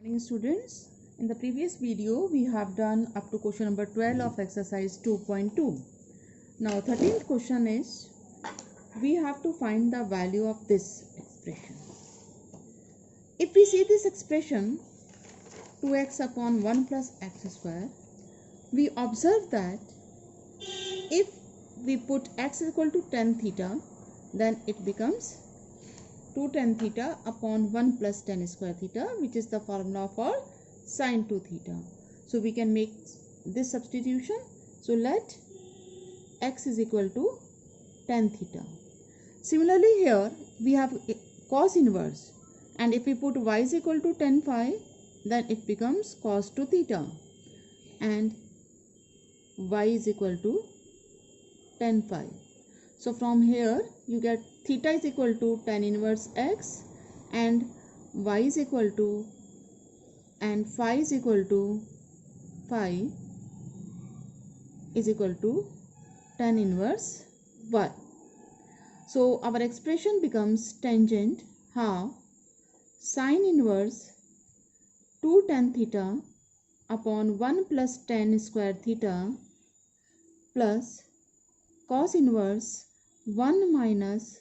Morning students, in the previous video we have done up to question number 12 of exercise 2.2. Now 13th question is we have to find the value of this expression. If we see this expression 2x upon 1 plus x square, we observe that if we put x is equal to tan theta, then it becomes 2 tan theta upon 1 plus tan square theta, which is the formula for sin 2 theta. So we can make this substitution. So let x is equal to tan theta. Similarly here we have cos inverse, and if we put y is equal to tan phi, then it becomes cos 2 theta, and y is equal to tan phi. So from here you get theta is equal to tan inverse x, and y is equal to, and phi is equal to tan inverse y. So our expression becomes tangent half sin inverse 2 tan theta upon 1 plus tan square theta plus cos inverse 1 minus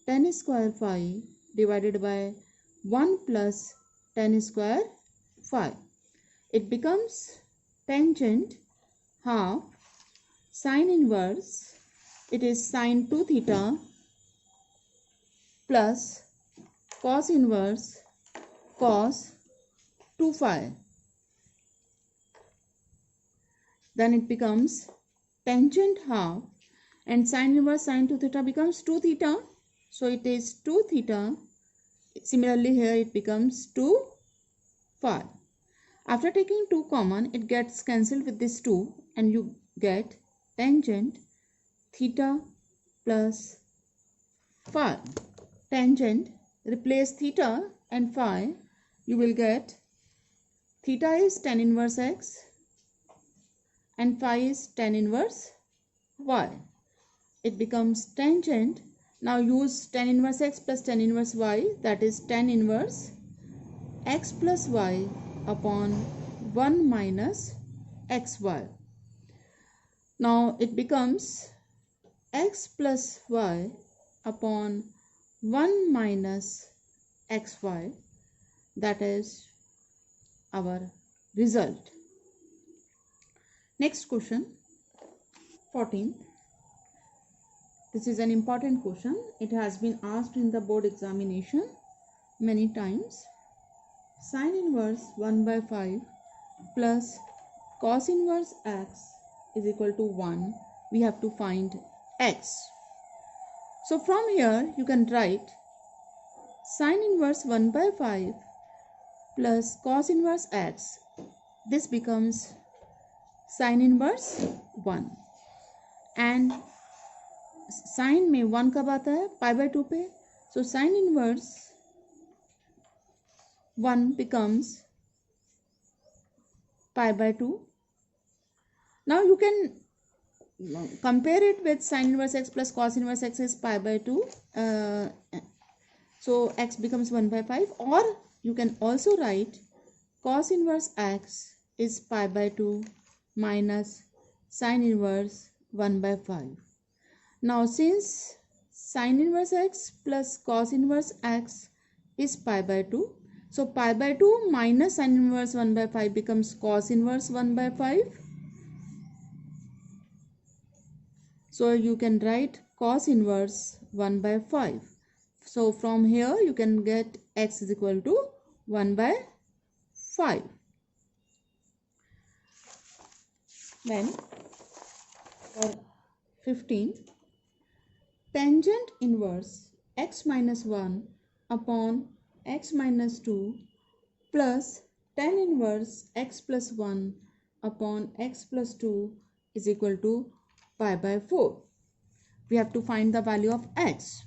tan square phi divided by 1 plus tan square phi. It becomes tangent half sin inverse, it is sin 2 theta plus cos inverse cos 2 phi. Then it becomes tangent half, and sin inverse sin 2 theta becomes 2 theta. So it is 2 theta. Similarly here it becomes 2 phi. After taking 2 common, it gets cancelled with this 2, and you get tangent theta plus phi. Tangent, replace theta and phi, you will get theta is tan inverse x and phi is tan inverse y. It becomes tangent. Now use tan inverse x plus tan inverse y, that is tan inverse x plus y upon 1 minus xy. Now it becomes x plus y upon 1 minus xy, that is our result. Next question, 14th. This is an important question. It has been asked in the board examination many times. Sin inverse 1 by 5 plus cos inverse x is equal to 1. We have to find x. So from here you can write sin inverse 1 by 5 plus cos inverse x. This becomes sin inverse 1, and sign में 1 कब आता है, pi by 2 पे. So sine inverse 1 becomes pi by 2. Now you can compare it with sin inverse x plus cos inverse x is pi by 2. So x becomes 1 by 5, or you can also write cos inverse x is pi by 2 minus sin inverse 1 by 5. Now since sin inverse x plus cos inverse x is pi by 2, so pi by 2 minus sin inverse 1 by 5 becomes cos inverse 1 by 5. So you can write cos inverse 1 by 5. So from here you can get x is equal to 1 by 5. Then for 15, tangent inverse x minus 1 upon x minus 2 plus tan inverse x plus 1 upon x plus 2 is equal to pi by 4. We have to find the value of x.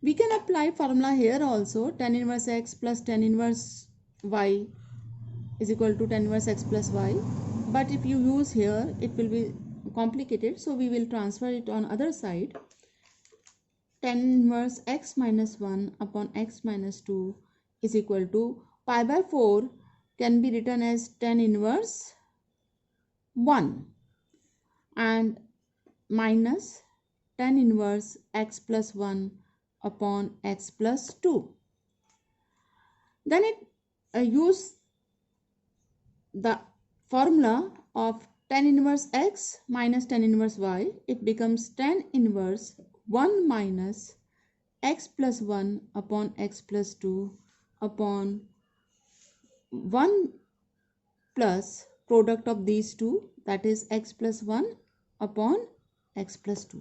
We can apply formula here also. Tan inverse x plus tan inverse y is equal to tan inverse x plus y. But if you use here, it will be complicated. So we will transfer it on other side. Tan inverse x minus 1 upon x minus 2 is equal to pi by 4 can be written as tan inverse 1 and minus tan inverse x plus 1 upon x plus 2. Then it use the formula of tan inverse x minus tan inverse y. It becomes tan inverse 1 minus x plus 1 upon x plus 2 upon 1 plus product of these two, that is x plus 1 upon x plus 2.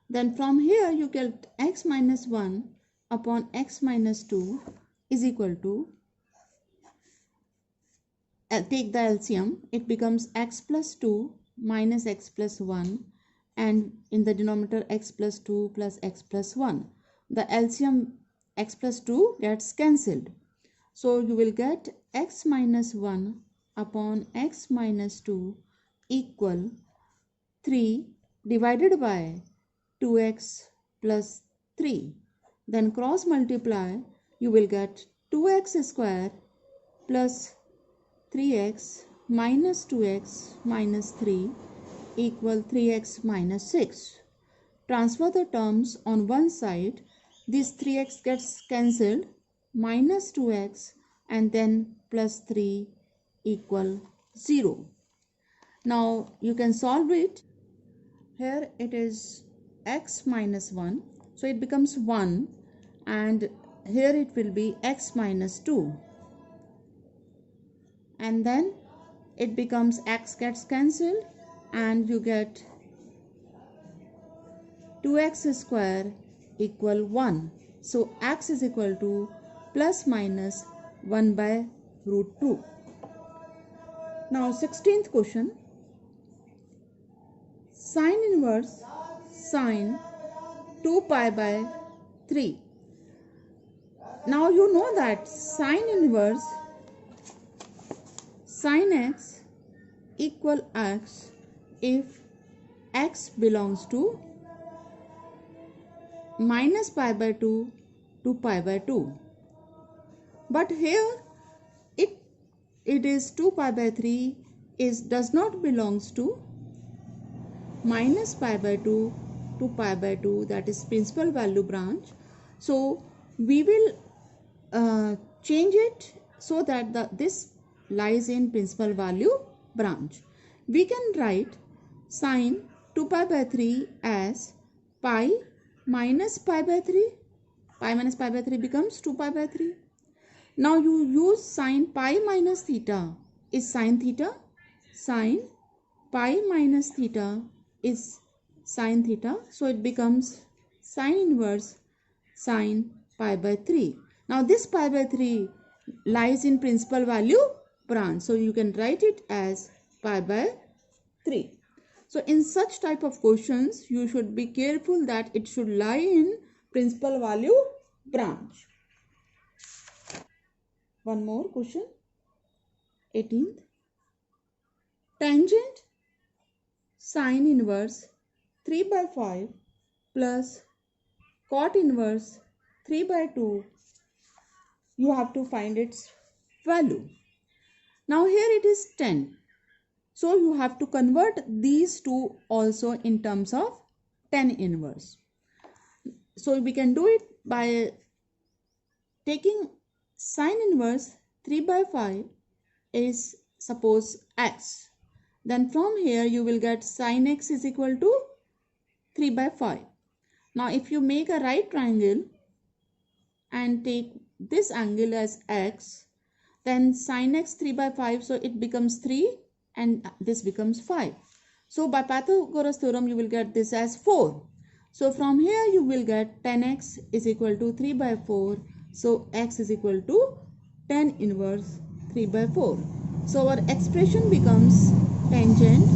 Then from here you get x minus 1 upon x minus 2 is equal to, take the LCM, it becomes x plus 2 minus x plus 1, and in the denominator x plus 2 plus x plus 1. The LCM x plus 2 gets cancelled. So you will get x minus 1 upon x minus 2 equal 3 divided by 2x plus 3. Then cross multiply, you will get 2x square plus 3x minus 2x minus 3 equal 3x minus 6. Transfer the terms on one side. This 3x gets cancelled, minus 2x and then plus 3 equal 0. Now you can solve it. Here it is x minus 1. So it becomes 1 and here it will be x minus 2. And then it becomes x gets cancelled and you get 2x square equal 1. So x is equal to plus minus 1 by root 2. Now 16th question. Sine inverse sine 2 pi by 3. Now you know that sine inverse sin x equal x if x belongs to minus pi by 2 to pi by 2. But here it is 2 pi by 3 does not belongs to minus pi by 2 to pi by 2, that is principal value branch. So we will change it so that this lies in principal value branch. We can write sine 2 pi by 3 as pi minus pi by 3. Pi minus pi by 3 becomes 2 pi by 3. Now you use sine pi minus theta is sine theta. Sine pi minus theta is sine theta. So it becomes sine inverse sine pi by 3. Now this pi by 3 lies in principal value branch. So you can write it as pi by 3. So in such type of questions, you should be careful that it should lie in principal value branch. One more question. 18th. Tangent sine inverse 3 by 5 plus cot inverse 3 by 2. You have to find its value. Now here it is 10. So you have to convert these two also in terms of tan inverse. So we can do it by taking sine inverse 3 by 5 is suppose x. Then from here you will get sine x is equal to 3 by 5. Now if you make a right triangle and take this angle as x, then sine x 3 by 5, so it becomes 3 and this becomes 5. So by Pythagoras theorem you will get this as 4. So from here you will get tan x is equal to 3 by 4. So x is equal to tan inverse 3 by 4. So our expression becomes tangent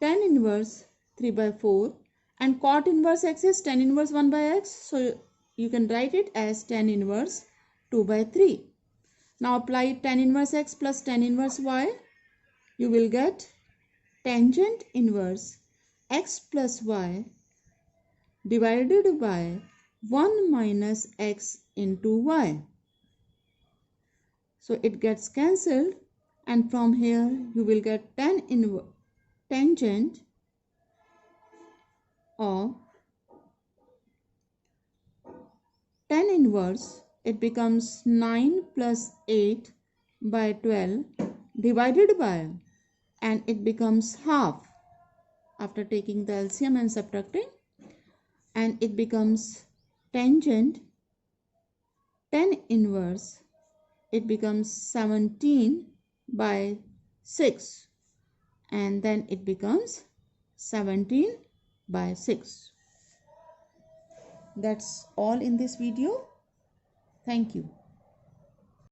tan inverse 3 by 4 and cot inverse x is tan inverse 1 by x. So you can write it as tan inverse 2 by 3. Now apply tan inverse x plus tan inverse y. You will get tangent inverse x plus y divided by 1 minus x into y. So it gets cancelled, and from here you will get tangent of tan inverse. It becomes 9 plus 8 by 12 divided by, and it becomes half after taking the LCM and subtracting, and it becomes tangent tan inverse. It becomes 17 by 6, and then it becomes 17 by 6. That's all in this video. Thank you.